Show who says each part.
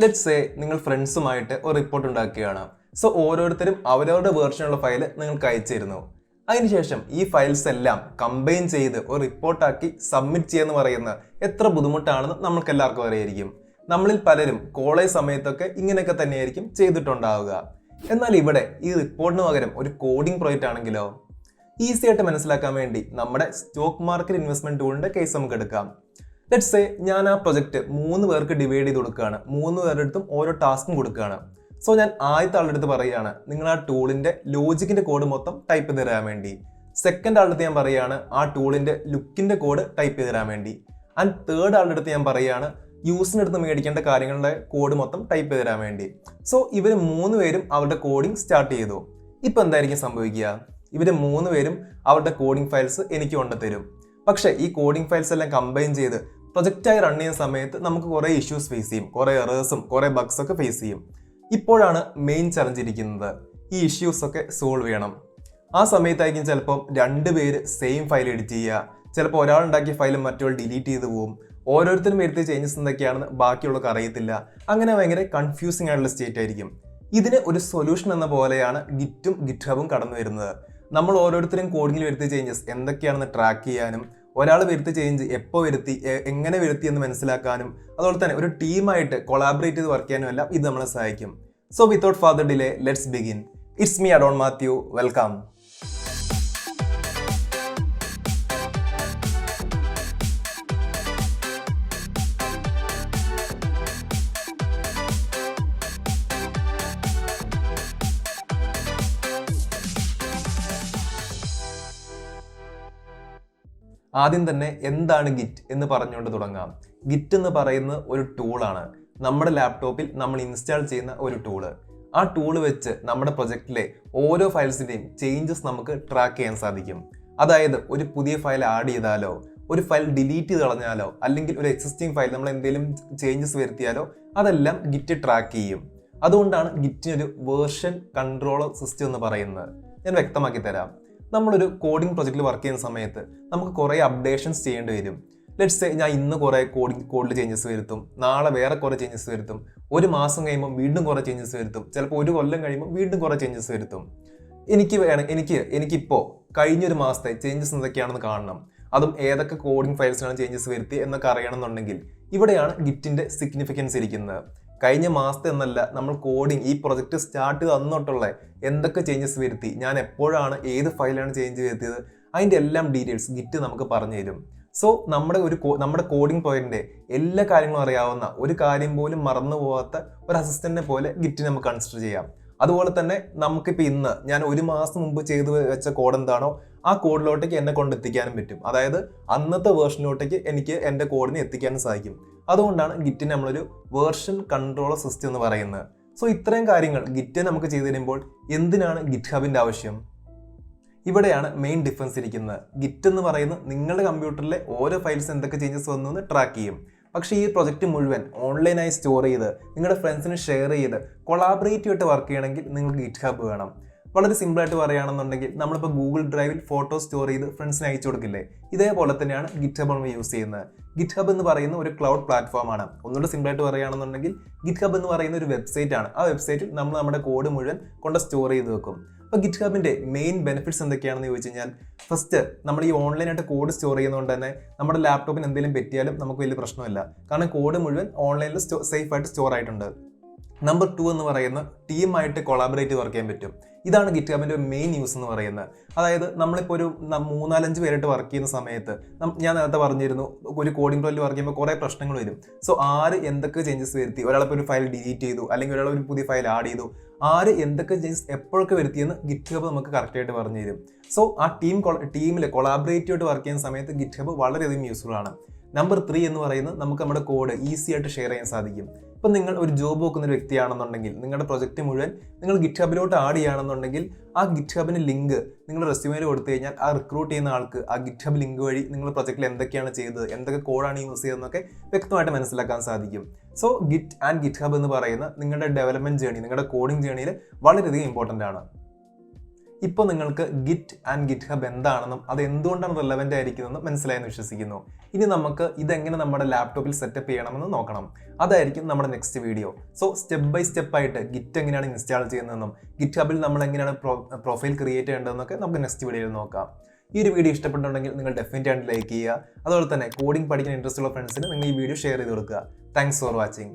Speaker 1: Let's say നിങ്ങൾ ഫ്രണ്ട്സുമായിട്ട് ഒരു report ഉണ്ടാക്കുകയാണ്. സോ ഓരോരുത്തരും അവരവരുടെ വേർഷനുള്ള ഫയൽ നിങ്ങൾക്ക് അയച്ചിരുന്നു. അതിനുശേഷം ഈ ഫയൽസ് എല്ലാം കമ്പൈൻ ചെയ്ത് ഒരു റിപ്പോർട്ടാക്കി സബ്മിറ്റ് ചെയ്യുക പറയുന്ന എത്ര ബുദ്ധിമുട്ടാണെന്ന് നമ്മൾക്ക് എല്ലാവർക്കും അറിയായിരിക്കും. നമ്മളിൽ പലരും കോളേജ് സമയത്തൊക്കെ ഇങ്ങനെയൊക്കെ തന്നെയായിരിക്കും ചെയ്തിട്ടുണ്ടാവുക. എന്നാൽ ഇവിടെ ഈ റിപ്പോർട്ടിന് പകരം ഒരു കോഡിംഗ് പ്രോജക്റ്റ് ആണെങ്കിലോ? ഈസി ആയിട്ട് മനസ്സിലാക്കാൻ വേണ്ടി നമ്മുടെ സ്റ്റോക്ക് മാർക്കറ്റ് ഇൻവെസ്റ്റ്മെന്റ് ടൂളിന്റെ കേസ് നമുക്ക് എടുക്കാം. ലെറ്റ്സ് സേ ഞാൻ ആ പ്രൊജക്ട് 3 പേർക്ക് ഡിവൈഡ് ചെയ്ത് കൊടുക്കുകയാണ്. 3 പേരുടെ അടുത്തും ഓരോ ടാസ്കും കൊടുക്കുകയാണ്. സോ ഞാൻ ആദ്യത്തെ ആളുടെ അടുത്ത് പറയുകയാണ് നിങ്ങൾ ആ ടൂളിന്റെ ലോജിക്കിന്റെ കോഡ് മൊത്തം ടൈപ്പ് ചെയ്ത് തരാൻ വേണ്ടി. സെക്കൻഡ് ആളുടെ അടുത്ത് ഞാൻ പറയുകയാണ് ആ ടൂളിന്റെ ലുക്കിന്റെ കോഡ് ടൈപ്പ് ചെയ്ത് തരാൻ വേണ്ടി. ആൻഡ് തേർഡ് ആളുടെ അടുത്ത് ഞാൻ പറയുകയാണ് യൂസിന്റെ അടുത്ത് മേടിക്കേണ്ട കാര്യങ്ങളുടെ കോഡ് മൊത്തം ടൈപ്പ് ചെയ്ത് തരാൻ വേണ്ടി. സോ ഇവർ 3 പേരും അവരുടെ കോഡിംഗ് സ്റ്റാർട്ട് ചെയ്തു. ഇപ്പൊ എന്തായിരിക്കും സംഭവിക്കുക? ഇവര് 3 പേരും അവരുടെ കോഡിംഗ് ഫയൽസ് എനിക്ക് കൊണ്ടുതരും. പക്ഷെ ഈ കോഡിംഗ് ഫയൽസ് എല്ലാം കമ്പൈൻ ചെയ്ത് പ്രൊജക്റ്റായി റൺ ചെയ്യുന്ന സമയത്ത് നമുക്ക് കുറെ ഇഷ്യൂസ് ഫേസ് ചെയ്യും, കുറെ എറേഴ്സും കുറെ ബഗ്സ് ഒക്കെ ഫേസ് ചെയ്യും. ഇപ്പോഴാണ് മെയിൻ ചലഞ്ച് ഇരിക്കുന്നത്. ഈ ഇഷ്യൂസ് ഒക്കെ സോൾവ് ചെയ്യണം. ആ സമയത്തായിരിക്കും ചിലപ്പോൾ 2 പേര് സെയിം ഫയൽ എഡിറ്റ് ചെയ്യുക. ചിലപ്പോൾ ഒരാൾ ഉണ്ടാക്കിയ ഫയൽ മറ്റൊരാൾ ഡിലീറ്റ് ചെയ്ത് പോകും. ഓരോരുത്തരും വരുത്തിയ ചേഞ്ചസ് എന്തൊക്കെയാണെന്ന് ബാക്കിയുള്ളവർക്ക് അറിയത്തില്ല. അങ്ങനെ ഭയങ്കര കൺഫ്യൂസിംഗ് ആയിട്ടുള്ള സ്റ്റേറ്റ് ആയിരിക്കും. ഇതിന് ഒരു സൊല്യൂഷൻ എന്ന പോലെയാണ് ഗിറ്റും ഗിറ്റ്ഹബും കടന്നു വരുന്നത്. നമ്മൾ ഓരോരുത്തരും കോഡിങ്ങിൽ വരുത്തിയ ചേഞ്ചസ് എന്തൊക്കെയാണെന്ന് ട്രാക്ക് ചെയ്യാനും ഒരാൾ വരുത്തിയ ചേഞ്ച് എപ്പോൾ വരുത്തി എങ്ങനെ വരുത്തി എന്ന് മനസ്സിലാക്കാനും അതുപോലെ തന്നെ ഒരു ടീമായിട്ട് കൊളാബറേറ്റ് ചെയ്ത് വർക്ക് ചെയ്യാനും എല്ലാം ഇത് നമ്മളെ സഹായിക്കും. So without further delay let's begin. It's me adorn Mathew. Welcome. ആദ്യം തന്നെ എന്താണ് ഗിറ്റ് എന്ന് പറഞ്ഞുകൊണ്ട് തുടങ്ങാം. ഗിറ്റ് എന്ന് പറയുന്ന ഒരു ടൂളാണ്. നമ്മുടെ ലാപ്ടോപ്പിൽ നമ്മൾ ഇൻസ്റ്റാൾ ചെയ്യുന്ന ഒരു ടൂള്. ആ ടൂള് വെച്ച് നമ്മുടെ പ്രൊജക്റ്റിലെ ഓരോ ഫയൽസിന്റെയും ചേഞ്ചസ് നമുക്ക് ട്രാക്ക് ചെയ്യാൻ സാധിക്കും. അതായത് ഒരു പുതിയ ഫയൽ ആഡ് ചെയ്താലോ ഒരു ഫയൽ ഡിലീറ്റ് ചെയ്ത് കളഞ്ഞാലോ അല്ലെങ്കിൽ ഒരു എക്സിസ്റ്റിംഗ് ഫയൽ നമ്മൾ എന്തെങ്കിലും ചേഞ്ചസ് വരുത്തിയാലോ അതെല്ലാം ഗിറ്റ് ട്രാക്ക് ചെയ്യും. അതുകൊണ്ടാണ് ഗിറ്റിനൊരു വേർഷൻ കൺട്രോളർ സിസ്റ്റം എന്ന് പറയുന്നത്. ഞാൻ വ്യക്തമാക്കി തരാം. നമ്മളൊരു കോഡിംഗ് പ്രൊജക്റ്റിൽ വർക്ക് ചെയ്യുന്ന സമയത്ത് നമുക്ക് കുറേ അപ്ഡേഷൻസ് ചെയ്യേണ്ടി വരും. ലെറ്റ്സ് സേ ഞാൻ ഇന്ന് കുറേ കോഡിൽ ചേഞ്ചസ് വരുത്തും, നാളെ വേറെ കുറേ ചേഞ്ചസ് വരുത്തും, ഒരു മാസം കഴിയുമ്പോൾ വീണ്ടും കുറേ ചേഞ്ചസ് വരുത്തും, ചിലപ്പോൾ ഒരു കൊല്ലം കഴിയുമ്പോൾ വീണ്ടും കുറേ ചേഞ്ചസ് വരുത്തും. എനിക്കിപ്പോൾ കഴിഞ്ഞൊരു മാസത്തെ ചേഞ്ചസ് എന്തൊക്കെയാണെന്ന് കാണണം. അതും ഏതൊക്കെ കോഡിംഗ് ഫയൽസിനാണ് ചേഞ്ചസ് വരുത്തി എന്നൊക്കെ അറിയണമെന്നുണ്ടെങ്കിൽ ഇവിടെയാണ് ഗിറ്റിന്റെ സിഗ്നിഫിക്കൻസ് ഇരിക്കുന്നത്. കഴിഞ്ഞ മാസത്തെ എന്നല്ല, നമ്മൾ കോഡിങ് ഈ പ്രൊജക്ട് സ്റ്റാർട്ട് ചെയ്ത് അന്നോട്ടുള്ള എന്തൊക്കെ ചേഞ്ചസ് വരുത്തി, ഞാൻ എപ്പോഴാണ് ഏത് ഫയലാണ് ചേഞ്ച് വരുത്തിയത്, അതിൻ്റെ എല്ലാം ഡീറ്റെയിൽസ് ഗിറ്റ് നമുക്ക് പറഞ്ഞു തരും. സോ നമ്മുടെ കോഡിംഗ് പോയിന്റിന്റെ എല്ലാ കാര്യങ്ങളും അറിയാവുന്ന, ഒരു കാര്യം പോലും മറന്നു പോകാത്ത ഒരു അസിസ്റ്റന്റിനെ പോലെ ഗിറ്റ് നമുക്ക് കൺസിഡർ ചെയ്യാം. അതുപോലെ തന്നെ നമുക്കിപ്പോൾ ഇന്ന് ഞാൻ ഒരു മാസം മുമ്പ് ചെയ്തു വെച്ച കോഡ് എന്താണോ ആ കോഡിലോട്ടേക്ക് എന്നെ കൊണ്ടെത്തിക്കാനും പറ്റും. അതായത് അന്നത്തെ വേർഷനിലോട്ടേക്ക് എനിക്ക് എൻ്റെ കോഡിനെ എത്തിക്കാനും സാധിക്കും. അതുകൊണ്ടാണ് ഗിറ്റിന് നമ്മളൊരു വേർഷൻ കൺട്രോളർ സിസ്റ്റം എന്ന് പറയുന്നത്. സോ ഇത്രയും കാര്യങ്ങൾ ഗിറ്റ് നമുക്ക് ചെയ്തു തരുമ്പോൾ എന്തിനാണ് ഗിറ്റ് ഹബിന്റെ ആവശ്യം? ഇവിടെയാണ് മെയിൻ ഡിഫറൻസ് ഇരിക്കുന്നത്. ഗിറ്റ് എന്ന് പറയുന്നത് നിങ്ങളുടെ കമ്പ്യൂട്ടറിലെ ഓരോ ഫയൽസ് എന്തൊക്കെ ചേഞ്ചസ് വന്നു എന്ന് ട്രാക്ക് ചെയ്യും. പക്ഷേ ഈ പ്രൊജക്റ്റ് മുഴുവൻ ഓൺലൈനായി സ്റ്റോർ ചെയ്ത് നിങ്ങളുടെ ഫ്രണ്ട്സിന് ഷെയർ ചെയ്ത് കൊളാബറേറ്റീവ് ആയിട്ട് വർക്ക് ചെയ്യണമെങ്കിൽ നിങ്ങൾക്ക് ഗിറ്റ് ഹബ് വേണം. വളരെ സിമ്പിളായിട്ട് പറയുകയാണെന്നുണ്ടെങ്കിൽ നമ്മളിപ്പോൾ ഗൂഗിൾ ഡ്രൈവിൽ ഫോട്ടോ സ്റ്റോർ ചെയ്ത് ഫ്രണ്ട്സിന് അയച്ചു കൊടുക്കില്ലേ, ഇതേപോലെ തന്നെയാണ് ഗിറ്റ് ഹബ് നമ്മൾ യൂസ് ചെയ്യുന്നത്. ഗിറ്റ് ഹബ് എന്ന് പറയുന്ന ഒരു ക്ലൗഡ് പ്ലാറ്റ്ഫോമാണ്. ഒന്നുകൂടെ സിമ്പിളായിട്ട് പറയുകയാണെന്നുണ്ടെങ്കിൽ ഗിറ്റ് ഹബ് എന്ന് പറയുന്ന ഒരു വെബ്സൈറ്റ് ആണ്. ആ വെബ്സൈറ്റിൽ നമ്മൾ നമ്മുടെ കോഡ് മുഴുവൻ കൊണ്ട് സ്റ്റോർ ചെയ്ത് വെക്കും. അപ്പോൾ ഗിറ്റ് ഹബിന്റെ മെയിൻ ബെനിഫിറ്റ്സ് എന്തൊക്കെയാണെന്ന് ചോദിച്ചു കഴിഞ്ഞാൽ, ഫസ്റ്റ് നമ്മൾ ഈ ഓൺലൈനായിട്ട് കോഡ് സ്റ്റോർ ചെയ്യുന്നതുകൊണ്ട് തന്നെ നമ്മുടെ ലാപ്ടോപ്പിന് എന്തെങ്കിലും പറ്റിയാലും നമുക്ക് വലിയ പ്രശ്നമില്ല. കാരണം കോഡ് മുഴുവൻ ഓൺലൈനിൽ സേഫ് ആയിട്ട് സ്റ്റോർ ആയിട്ടുണ്ട്. നമ്പർ 2 എന്ന് പറയുന്ന ടീമായിട്ട് കൊളാബറേറ്റ് വർക്ക് ചെയ്യാൻ പറ്റും. ഇതാണ് ഗിറ്റ് ഹബിന്റെ മെയിൻ യൂസ് എന്ന് പറയുന്നത്. അതായത് നമ്മളിപ്പോൾ ഒരു 3-4 പേരായിട്ട് വർക്ക് ചെയ്യുന്ന സമയത്ത് ഞാൻ നേരത്തെ പറഞ്ഞിരുന്നു ഒരു കോഡിംഗ് പ്രോജക്റ്റിൽ വർക്ക് ചെയ്യുമ്പോൾ കുറേ പ്രശ്നങ്ങൾ വരും. സോ ആര് എന്തൊക്കെ ചേഞ്ചസ് വരുത്തി, ഒരാളിപ്പോൾ ഒരു ഫയൽ ഡിലീറ്റ് ചെയ്തു അല്ലെങ്കിൽ ഒരാൾ ഒരു പുതിയ ഫയൽ ആഡ് ചെയ്തു, ആര് എന്തൊക്കെ ചേഞ്ചസ് എപ്പോഴൊക്കെ വരുത്തിയെന്ന് ഗിറ്റ് ഹബ് നമുക്ക് കറക്റ്റായിട്ട് പറഞ്ഞു തരും. സോ ആ ടീമിൽ കൊളാബറേറ്റീവ് ആയിട്ട് വർക്ക് ചെയ്യുന്ന സമയത്ത് ഗിറ്റ് ഹബ് വളരെയധികം യൂസ്ഫുൾ ആണ്. നമ്പർ 3 എന്ന് പറയുന്നത് നമുക്ക് നമ്മുടെ കോഡ് ഈസി ആയിട്ട് ഷെയർ ചെയ്യാൻ സാധിക്കും. ഇപ്പം നിങ്ങൾ ഒരു ജോബ് നോക്കുന്ന ഒരു വ്യക്തിയാണെന്നുണ്ടെങ്കിൽ നിങ്ങളുടെ പ്രൊജക്റ്റ് മുഴുവൻ നിങ്ങൾ ഗിറ്റ് ഹബിലോട്ട് ആഡ് ചെയ്യുകയാണെന്നുണ്ടെങ്കിൽ ആ ഗിറ്റ് ഹബിന് ലിങ്ക് നിങ്ങൾ റെസ്യൂമേൽ കൊടുത്തു കഴിഞ്ഞാൽ ആ റിക്രൂട്ട് ചെയ്യുന്ന ആൾക്ക് ആ ഗിറ്റ് ഹബ് ലിങ്ക് വഴി നിങ്ങളുടെ പ്രൊജക്റ്റിൽ എന്തൊക്കെയാണ് ചെയ്തത്, എന്തൊക്കെ കോഡാണ് യൂസ് ചെയ്തതെന്നൊക്കെ വ്യക്തമായിട്ട് മനസ്സിലാക്കാൻ സാധിക്കും. So git and git hub എന്ന് പറയുന്ന നിങ്ങളുടെ ഡെവലപ്മെന്റ് ജേർണി, നിങ്ങളുടെ കോഡിംഗ് ജേർണിയിൽ വളരെയധികം ഇമ്പോർട്ടൻ്റ് ആണ്. ഇപ്പോൾ നിങ്ങൾക്ക് ഗിറ്റ് ആൻഡ് ഗിറ്റ് ഹബ് എന്താണെന്നും അത് എന്തുകൊണ്ടാണ് റിലവൻ്റ് ആയിരിക്കുന്നതെന്നും മനസ്സിലായെന്ന് വിശ്വസിക്കുന്നു. ഇനി നമുക്ക് ഇതെങ്ങനെ നമ്മുടെ ലാപ്ടോപ്പിൽ സെറ്റപ്പ് ചെയ്യണമെന്ന് നോക്കണം. അതായിരിക്കും നമ്മുടെ next video. So step by step ആയിട്ട് ഗിറ്റ് എങ്ങനെയാണ് ഇൻസ്റ്റാൾ ചെയ്യുന്നതെന്നും ഗിറ്റ് ഹബിൽ നമ്മൾ എങ്ങനെയാണ് പ്രൊഫൈൽ ക്രിയേറ്റ് ചെയ്യേണ്ടതെന്നൊക്കെ നമുക്ക് നെക്സ്റ്റ് വീഡിയോയിൽ നോക്കാം. ഈ ഒരു വീഡിയോ ഇഷ്ടപ്പെട്ടുണ്ടെങ്കിൽ നിങ്ങൾ ഡെഫിനറ്റ് ആയിട്ട് ലൈക്ക് ചെയ്യുക. അതുപോലെ തന്നെ കോഡിംഗ് പഠിക്കാൻ ഇൻട്രസ്റ്റ് ഉള്ള ഫ്രണ്ട്സിന് നിങ്ങൾ ഈ വീഡിയോ ഷെയർ ചെയ്ത് കൊടുക്കുക. Thanks for watching.